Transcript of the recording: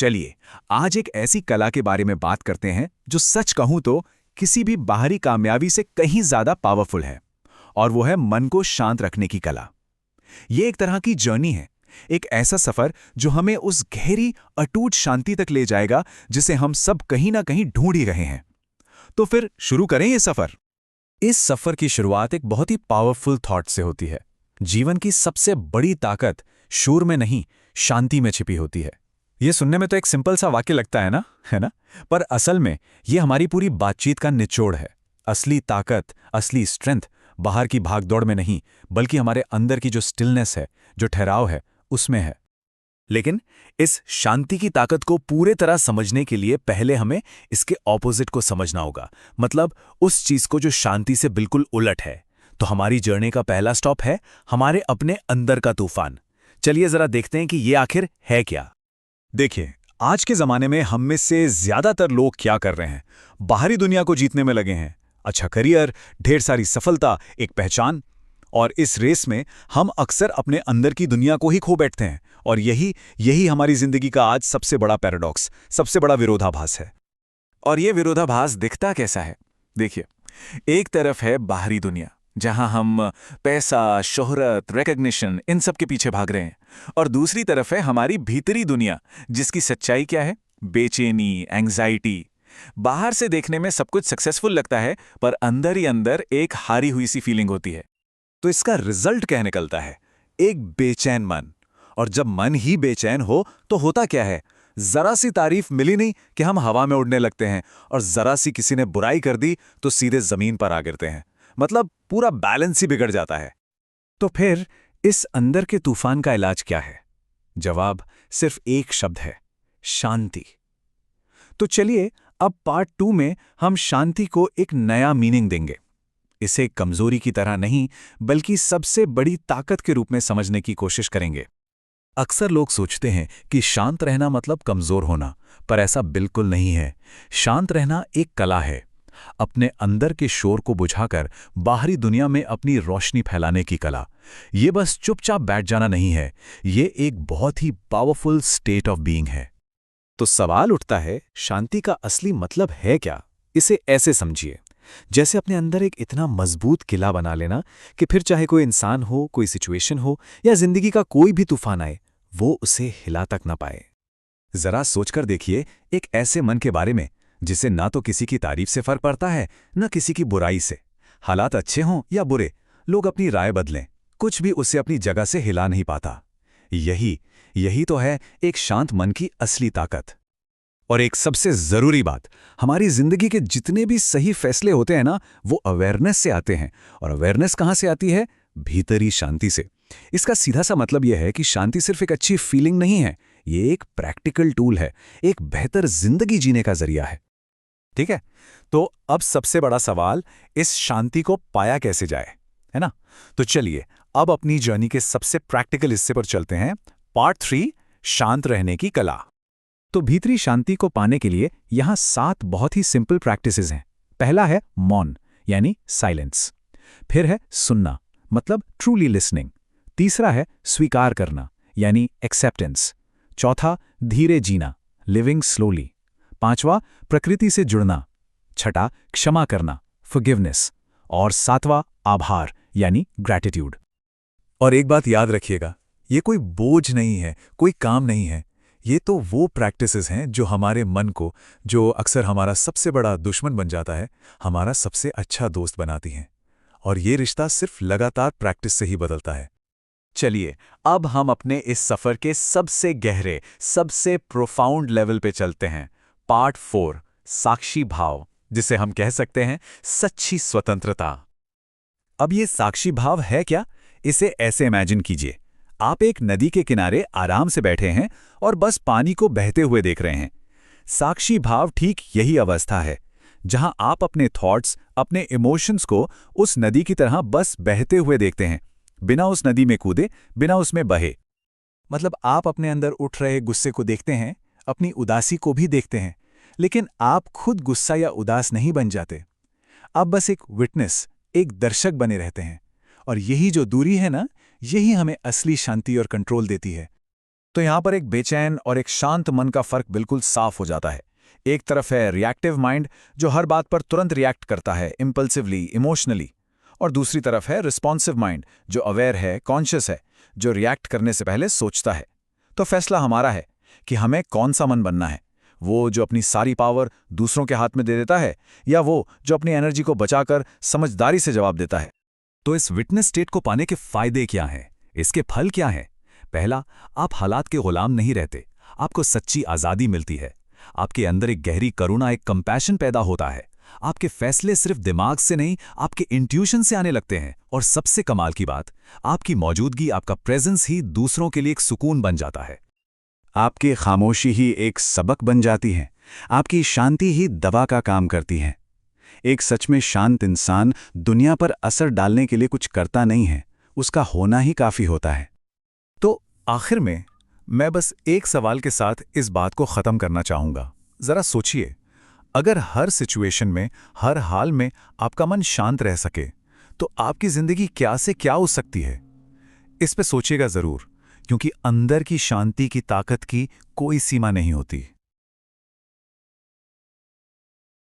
चलिए, आज एक ऐसी कला के बारे में बात करते हैं जो सच कहूं तो किसी भी बाहरी कामयाबी से कहीं ज्यादा पावरफुल है। और वो है मन को शांत रखने की कला। ये एक तरह की जर्नी है, एक ऐसा सफर जो हमें उस गहरी अटूट शांति तक ले जाएगा जिसे हम सब कहीं ना कहीं ढूंढ ही रहे हैं। तो फिर शुरू करें ये सफर। इस सफर की शुरुआत एक बहुत ही पावरफुल थॉट से होती है। जीवन की सबसे बड़ी ताकत शोर में नहीं, शांति में छिपी होती है। ये सुनने में तो एक सिंपल सा वाक्य लगता है ना? पर असल में ये हमारी पूरी बातचीत का निचोड़ है। असली ताकत, असली स्ट्रेंथ बाहर की भागदौड़ में नहीं, बल्कि हमारे अंदर की जो स्टिलनेस है, जो ठहराव है, उसमें है। लेकिन इस शांति की ताकत को पूरे तरह समझने के लिए पहले हमें इसके ऑपोजिट को समझना होगा, मतलब उस चीज को जो शांति से बिल्कुल उलट है। तो हमारी जर्नी का पहला स्टॉप है हमारे अपने अंदर का तूफान। चलिए जरा देखते हैं कि ये आखिर है क्या। देखिए, आज के ज़माने में हम में से ज़्यादातर लोग क्या कर रहे हैं? बाहरी दुनिया को जीतने में लगे हैं। अच्छा करियर, ढेर सारी सफलता, एक पहचान। और इस रेस में हम अक्सर अपने अंदर की दुनिया को ही खो बैठते हैं। और यही यही हमारी ज़िंदगी का आज सबसे बड़ा पैराडॉक्स, सबसे बड़ा विरोधाभास है। और ये विरोधाभास दिखता कैसा है? देखिए, एक तरफ है बाहरी दुनिया जहां हम पैसा, शोहरत, रिकॉग्निशन इन सब के पीछे भाग रहे हैं, और दूसरी तरफ है हमारी भीतरी दुनिया जिसकी सच्चाई क्या है? बेचैनी, एंग्जाइटी। बाहर से देखने में सब कुछ सक्सेसफुल लगता है, पर अंदर ही अंदर एक हारी हुई सी फीलिंग होती है। तो इसका रिजल्ट क्या निकलता है? एक बेचैन मन। और जब मन ही बेचैन हो तो होता क्या है? जरा सी तारीफ मिली नहीं कि हम हवा में उड़ने लगते हैं, और जरा सी किसी ने बुराई कर दी तो सीधे जमीन पर आ गिरते हैं। मतलब पूरा बैलेंस ही बिगड़ जाता है। तो फिर इस अंदर के तूफान का इलाज क्या है? जवाब सिर्फ एक शब्द है, शांति। तो चलिए अब पार्ट 2 में हम शांति को एक नया मीनिंग देंगे। इसे कमजोरी की तरह नहीं, बल्कि सबसे बड़ी ताकत के रूप में समझने की कोशिश करेंगे। अक्सर लोग सोचते हैं कि शांत रहना मतलब कमजोर होना, पर ऐसा बिल्कुल नहीं है। शांत रहना एक कला है। अपने अंदर के शोर को बुझाकर बाहरी दुनिया में अपनी रोशनी फैलाने की कला। ये बस चुपचाप बैठ जाना नहीं है, ये एक बहुत ही पावरफुल स्टेट ऑफ बीइंग है। तो सवाल उठता है, शांति का असली मतलब है क्या? इसे ऐसे समझिए, जैसे अपने अंदर एक इतना मजबूत किला बना लेना कि फिर चाहे कोई इंसान हो, कोई सिचुएशन हो, या जिंदगी का कोई भी तूफान आए, वो उसे हिला तक ना पाए। जरा सोचकर देखिए एक ऐसे मन के बारे में जिसे ना तो किसी की तारीफ से फर्क पड़ता है, ना किसी की बुराई से। हालात अच्छे हों या बुरे, लोग अपनी राय बदलें, कुछ भी उसे अपनी जगह से हिला नहीं पाता। यही तो है एक शांत मन की असली ताकत। और एक सबसे जरूरी बात, हमारी जिंदगी के जितने भी सही फैसले होते हैं ना, वो अवेयरनेस से आते हैं। और अवेयरनेस कहाँ से आती है? भीतरी शांति से। इसका सीधा सा मतलब यह है कि शांति सिर्फ एक अच्छी फीलिंग नहीं है, ये एक प्रैक्टिकल टूल है, एक बेहतर जिंदगी जीने का जरिया है। ठीक है, तो अब सबसे बड़ा सवाल, इस शांति को पाया कैसे जाए, है ना? तो चलिए अब अपनी जर्नी के सबसे प्रैक्टिकल हिस्से पर चलते हैं। पार्ट 3, शांत रहने की कला। तो भीतरी शांति को पाने के लिए यहां 7 बहुत ही सिंपल प्रैक्टिसेस हैं। पहला है मौन, यानी साइलेंस। फिर है सुनना, मतलब ट्रूली लिसनिंग। तीसरा है स्वीकार करना, यानी एक्सेप्टेंस। चौथा धीरे जीना, लिविंग स्लोली। पांचवा प्रकृति से जुड़ना। छठा क्षमा करना, फॉरगिवनेस। और सातवां आभार, यानी ग्रैटिट्यूड। और एक बात याद रखिएगा, ये कोई बोझ नहीं है, कोई काम नहीं है। ये तो वो प्रैक्टिसेस हैं जो हमारे मन को, जो अक्सर हमारा सबसे बड़ा दुश्मन बन जाता है, हमारा सबसे अच्छा दोस्त बनाती हैं। और ये रिश्ता सिर्फ लगातार प्रैक्टिस से ही बदलता है। चलिए अब हम अपने इस सफर के सबसे गहरे, सबसे प्रोफाउंड लेवल पे चलते हैं। पार्ट 4, साक्षी भाव, जिसे हम कह सकते हैं सच्ची स्वतंत्रता। अब ये साक्षी भाव है क्या? इसे ऐसे इमेजिन कीजिए, आप एक नदी के किनारे आराम से बैठे हैं और बस पानी को बहते हुए देख रहे हैं। साक्षी भाव ठीक यही अवस्था है, जहां आप अपने थॉट्स, अपने इमोशंस को उस नदी की तरह बस बहते हुए देखते हैं, बिना उस नदी में कूदे, बिना उसमें बहे। मतलब आप अपने अंदर उठ रहे गुस्से को देखते हैं, अपनी उदासी को भी देखते हैं, लेकिन आप खुद गुस्सा या उदास नहीं बन जाते। आप बस एक विटनेस, एक दर्शक बने रहते हैं। और यही जो दूरी है ना, यही हमें असली शांति और कंट्रोल देती है। तो यहां पर एक बेचैन और एक शांत मन का फर्क बिल्कुल साफ हो जाता है। एक तरफ है रिएक्टिव माइंड, जो हर बात पर तुरंत रिएक्ट करता है, इम्पल्सिवली, इमोशनली। और दूसरी तरफ है रिस्पॉन्सिव माइंड, जो अवेयर है, कॉन्शियस है, जो रिएक्ट करने से पहले सोचता है। तो फैसला हमारा है कि हमें कौन सा मन बनना है, वो जो अपनी सारी पावर दूसरों के हाथ में दे देता है, या वो जो अपनी एनर्जी को बचाकर समझदारी से जवाब देता है। तो इस विटनेस स्टेट को पाने के फायदे क्या हैं? इसके फल क्या हैं? पहला, आप हालात के गुलाम नहीं रहते, आपको सच्ची आज़ादी मिलती है। आपके अंदर एक गहरी करुणा, एक कंपैशन पैदा होता है। आपके फैसले सिर्फ दिमाग से नहीं, आपके इंट्यूशन से आने लगते हैं। और सबसे कमाल की बात, आपकी मौजूदगी, आपका प्रेजेंस ही दूसरों के लिए एक सुकून बन जाता है। आपकी खामोशी ही एक सबक बन जाती है, आपकी शांति ही दवा का काम करती है। एक सच में शांत इंसान दुनिया पर असर डालने के लिए कुछ करता नहीं है, उसका होना ही काफी होता है। तो आखिर में मैं बस एक सवाल के साथ इस बात को ख़त्म करना चाहूँगा। ज़रा सोचिए, अगर हर सिचुएशन में, हर हाल में आपका मन शांत रह सके, तो आपकी ज़िंदगी क्या से क्या हो सकती है? इस पे सोचिएगा ज़रूर, क्योंकि अंदर की शांति की ताकत की कोई सीमा नहीं होती।